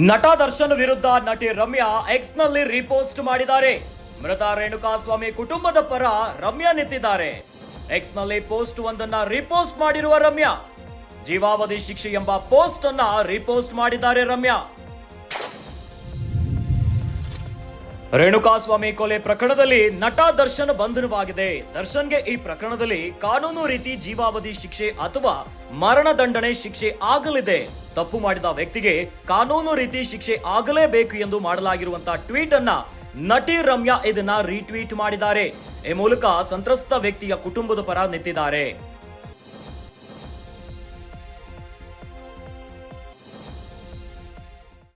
ನಟ ದರ್ಶನ್ ವಿರುದ್ಧ ನಟಿ ರಮ್ಯಾ ಎಕ್ಸ್ ನಲ್ಲಿ ರೀಪೋಸ್ಟ್ ಮಾಡಿದ್ದಾರೆ. ಮೃತ ರೇಣುಕಾಸ್ವಾಮಿ ಕುಟುಂಬದ ಪರ ರಮ್ಯಾ ನಿಂತಿದ್ದಾರೆ. ಎಕ್ಸ್ ನಲ್ಲಿ ಪೋಸ್ಟ್ ಒಂದನ್ನ ರೀಪೋಸ್ಟ್ ಮಾಡಿರುವ ರಮ್ಯಾ ಜೀವಾವಧಿ ಶಿಕ್ಷೆ ಎಂಬ ಪೋಸ್ಟ್ ಅನ್ನ ರೀಪೋಸ್ಟ್ ಮಾಡಿದ್ದಾರೆ. ರಮ್ಯಾ ರೇಣುಕಾಸ್ವಾಮಿ ಕೊಲೆ ಪ್ರಕರಣದಲ್ಲಿ ನಟ ದರ್ಶನ್ ಬಂಧನವಾಗಿದೆ. ದರ್ಶನ್ಗೆ ಈ ಪ್ರಕರಣದಲ್ಲಿ ಕಾನೂನು ರೀತಿ ಜೀವಾವಧಿ ಶಿಕ್ಷೆ ಅಥವಾ ಮರಣದಂಡನೆ ಶಿಕ್ಷೆ ಆಗಲಿದೆ. ತಪ್ಪು ಮಾಡಿದ ವ್ಯಕ್ತಿಗೆ ಕಾನೂನು ರೀತಿ ಶಿಕ್ಷೆ ಆಗಲೇಬೇಕು ಎಂದು ಮಾಡಲಾಗಿರುವಂತಹ ಟ್ವೀಟ್ ಅನ್ನ ನಟಿ ರಮ್ಯಾ ಇದನ್ನ ರೀಟ್ವೀಟ್ ಮಾಡಿದ್ದಾರೆ. ಈ ಮೂಲಕ ಸಂತ್ರಸ್ತ ವ್ಯಕ್ತಿಯ ಕುಟುಂಬದ ಪರ ನಿಂತಿದ್ದಾರೆ.